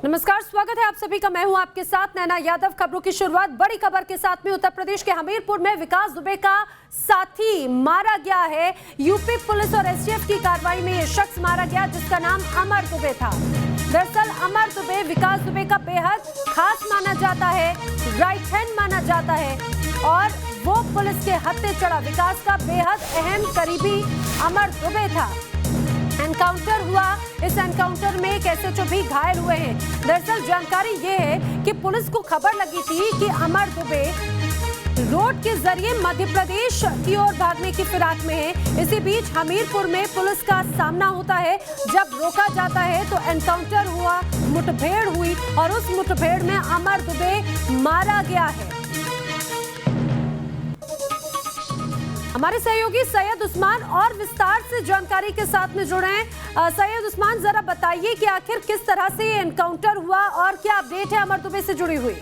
नमस्कार, स्वागत है आप सभी का। मैं हूं आपके साथ नैना यादव। खबरों की शुरुआत बड़ी खबर के साथ में। उत्तर प्रदेश के हमीरपुर में विकास दुबे का साथी मारा गया है। यूपी पुलिस और एसटीएफ की कार्रवाई में यह शख्स मारा गया जिसका नाम अमर दुबे था। दरअसल अमर दुबे विकास दुबे का बेहद खास माना जाता है, राइट हैंड माना जाता है और वो पुलिस के हत्थे चढ़ा विकास का बेहद अहम करीबी अमर दुबे था। एनकाउंटर हुआ, इस एनकाउंटर में एक एसएचओ भी घायल हुए हैं। दरअसल जानकारी ये है कि पुलिस को खबर लगी थी कि अमर दुबे रोड के जरिए मध्य प्रदेश की ओर भागने की फिराक में है। इसी बीच हमीरपुर में पुलिस का सामना होता है। जब रोका जाता है तो एनकाउंटर हुआ, मुठभेड़ हुई और उस मुठभेड़ में अमर दुबे मारा गया है। हमारे सहयोगी सैयद उस्मान और विस्तार से जानकारी के साथ में जुड़े हैं। सैयद उस्मान, जरा बताइए कि आखिर किस तरह से ये एनकाउंटर हुआ और क्या अपडेट है अमर दुबे से जुड़ी हुई।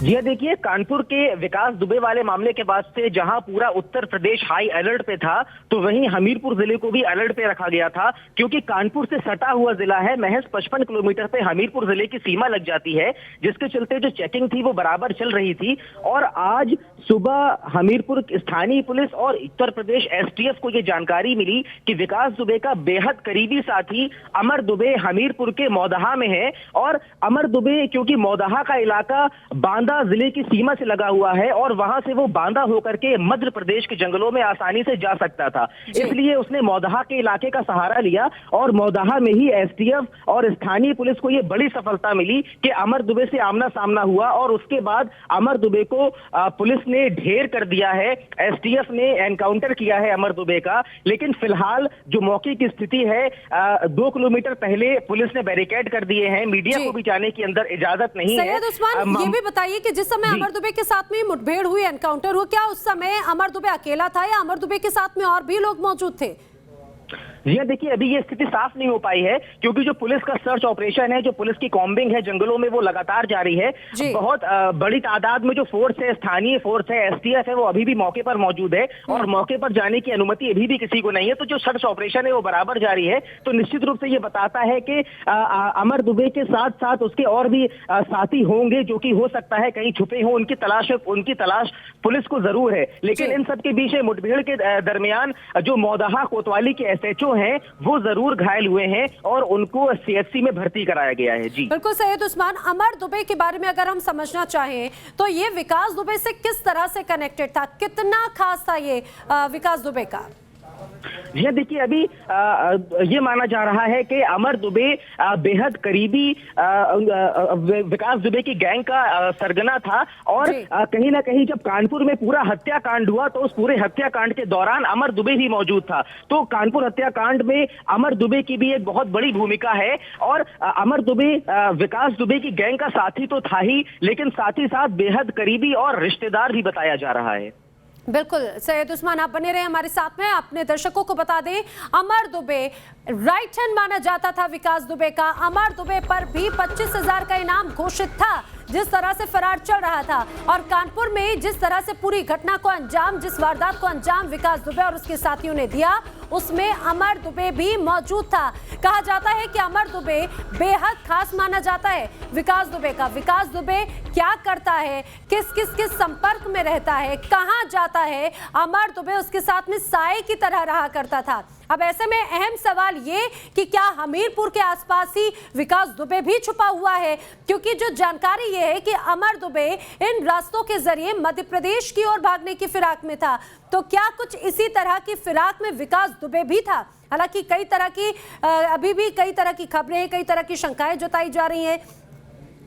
जी देखिए, कानपुर के विकास दुबे वाले मामले के बाद से जहां पूरा उत्तर प्रदेश हाई अलर्ट पे था, तो वहीं हमीरपुर जिले को भी अलर्ट पे रखा गया था, क्योंकि कानपुर से सटा हुआ जिला है। महज 55 किलोमीटर पे हमीरपुर जिले की सीमा लग जाती है, जिसके चलते जो चेकिंग थी वो बराबर चल रही थी। और आज सुबह हमीरपुर स्थानीय पुलिस और उत्तर प्रदेश एसटीएफ को ये जानकारी मिली कि विकास दुबे का बेहद करीबी साथी अमर दुबे हमीरपुर के मौदहा में है। और अमर दुबे, क्योंकि मौदहा का इलाका बांदा जिले की सीमा से लगा हुआ है और वहां से वो बांदा होकर के मध्य प्रदेश के जंगलों में आसानी से जा सकता था, इसलिए उसने मौदहा के इलाके का सहारा लिया। और मौदहा में ही एसटीएफ और स्थानीय पुलिस को ये बड़ी सफलता मिली कि अमर दुबे से आमना सामना हुआ और उसके बाद अमर दुबे को पुलिस ने ढेर कर दिया है। एसटीएफ ने एनकाउंटर किया है अमर दुबे का। लेकिन फिलहाल जो मौके की स्थिति है, 2 किलोमीटर पहले पुलिस ने बैरिकेड कर दिए हैं, मीडिया को भी जाने की अंदर इजाजत नहीं है। सैयद उस्मान, ये भी बताइए कि जिस समय अमर दुबे के साथ में मुठभेड़ हुई, एनकाउंटर हुआ, क्या उस समय अमर दुबे अकेला था या अमर दुबे के साथ में और भी लोग मौजूद थे? जी देखिए, अभी ये स्थिति साफ नहीं हो पाई है, क्योंकि जो पुलिस का सर्च ऑपरेशन है, जो पुलिस की कॉम्बिंग है जंगलों में, वो लगातार जारी है। बहुत बड़ी तादाद में जो फोर्स है, स्थानीय फोर्स है, एसटीएफ है, वो अभी भी मौके पर मौजूद है और मौके पर जाने की अनुमति अभी भी किसी को नहीं है। तो जो सर्च ऑपरेशन है वो बराबर जारी है। तो निश्चित रूप से ये बताता है कि अमर दुबे के साथ साथ उसके और भी साथी होंगे, जो कि हो सकता है कहीं छुपे हों। उनकी तलाश पुलिस को जरूर है। लेकिन इन सब के बीच मुठभेड़ के दरमियान जो मौदहा कोतवाली के एसएचओ हैं वो जरूर घायल हुए हैं और उनको सीएचसी में भर्ती कराया गया है। जी बिल्कुल सैयद उस्मान, अमर दुबे के बारे में अगर हम समझना चाहें तो ये विकास दुबे से किस तरह से कनेक्टेड था, कितना खास था ये विकास दुबे का? जी देखिए, अभी ये माना जा रहा है कि अमर दुबे बेहद करीबी विकास दुबे की गैंग का सरगना था। और कहीं ना कहीं जब कानपुर में पूरा हत्याकांड हुआ तो उस पूरे हत्याकांड के दौरान अमर दुबे भी मौजूद था। तो कानपुर हत्याकांड में अमर दुबे की भी एक बहुत बड़ी भूमिका है। और अमर दुबे विकास दुबे की गैंग का साथी तो था ही, लेकिन साथ ही साथ बेहद करीबी और रिश्तेदार भी बताया जा रहा है। बिल्कुल सैयद उस्मान, आप बने रहे हमारे साथ में। अपने दर्शकों को बता दें, अमर दुबे राइट हैंड माना जाता था विकास दुबे का। अमर दुबे पर भी 25,000 का इनाम घोषित था जिस तरह से फरार चल रहा था। और कानपुर में जिस तरह से पूरी घटना को अंजाम, जिस वारदात को अंजाम विकास दुबे और उसके साथियों ने दिया, उसमें अमर दुबे भी मौजूद था। कहा जाता है कि अमर दुबे बेहद खास माना जाता है विकास दुबे का। विकास दुबे क्या करता है, किस संपर्क में रहता है, कहां जाता है, अमर दुबे उसके साथ में साए की तरह रहा करता था। अब ऐसे में अहम सवाल ये कि क्या हमीरपुर के आसपास ही विकास दुबे भी छुपा हुआ है, क्योंकि जो जानकारी ये है कि अमर दुबे इन रास्तों के जरिए मध्य प्रदेश की ओर भागने की फिराक में था। तो क्या कुछ इसी तरह की फिराक में विकास दुबे भी था? हालांकि कई तरह की अभी भी कई तरह की खबरें, कई तरह की शंकाएं जताई जा रही हैं।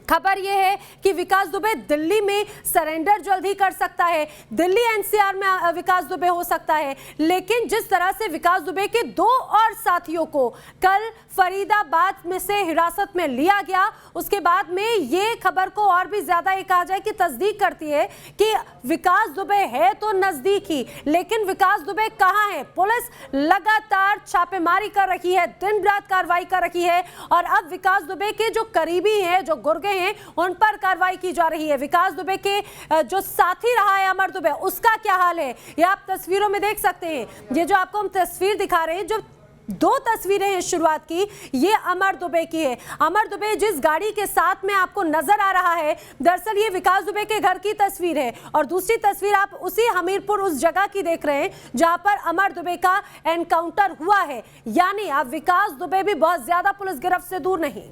खबर यह है कि विकास दुबे दिल्ली में सरेंडर जल्द ही कर सकता है, दिल्ली एनसीआर में विकास दुबे हो सकता है। लेकिन जिस तरह से विकास दुबे के 2 और साथियों को कल फरीदाबाद में से हिरासत में लिया गया, उसके बाद में ये खबर को और भी ज्यादा ये कहा जाए कि तस्दीक करती है कि विकास दुबे है तो नजदीक ही, लेकिन विकास दुबे कहां है? पुलिस लगातार छापेमारी कर रही है, दिन रात कार्रवाई कर रही है और अब विकास दुबे के जो करीबी हैं, जो गुर्गे हैं, उन पर कार्रवाई की जा रही है। विकास दुबे के जो साथी रहा है अमर दुबे, उसका क्या हाल है, ये आप तस्वीरों में देख सकते हैं। ये जो आपको हम तस्वीर दिखा रहे हैं, जो दो तस्वीरें हैं शुरुआत की, ये अमर दुबे की है। अमर दुबे जिस गाड़ी के साथ में आपको नजर आ रहा है, दरअसल ये विकास दुबे के घर की तस्वीर है और दूसरी तस्वीर आप उसी हमीरपुर उस जगह की देख रहे हैं जहां पर अमर दुबे का एनकाउंटर हुआ है। यानी अब विकास दुबे भी बहुत ज्यादा पुलिस गिरफ्त से दूर नहीं।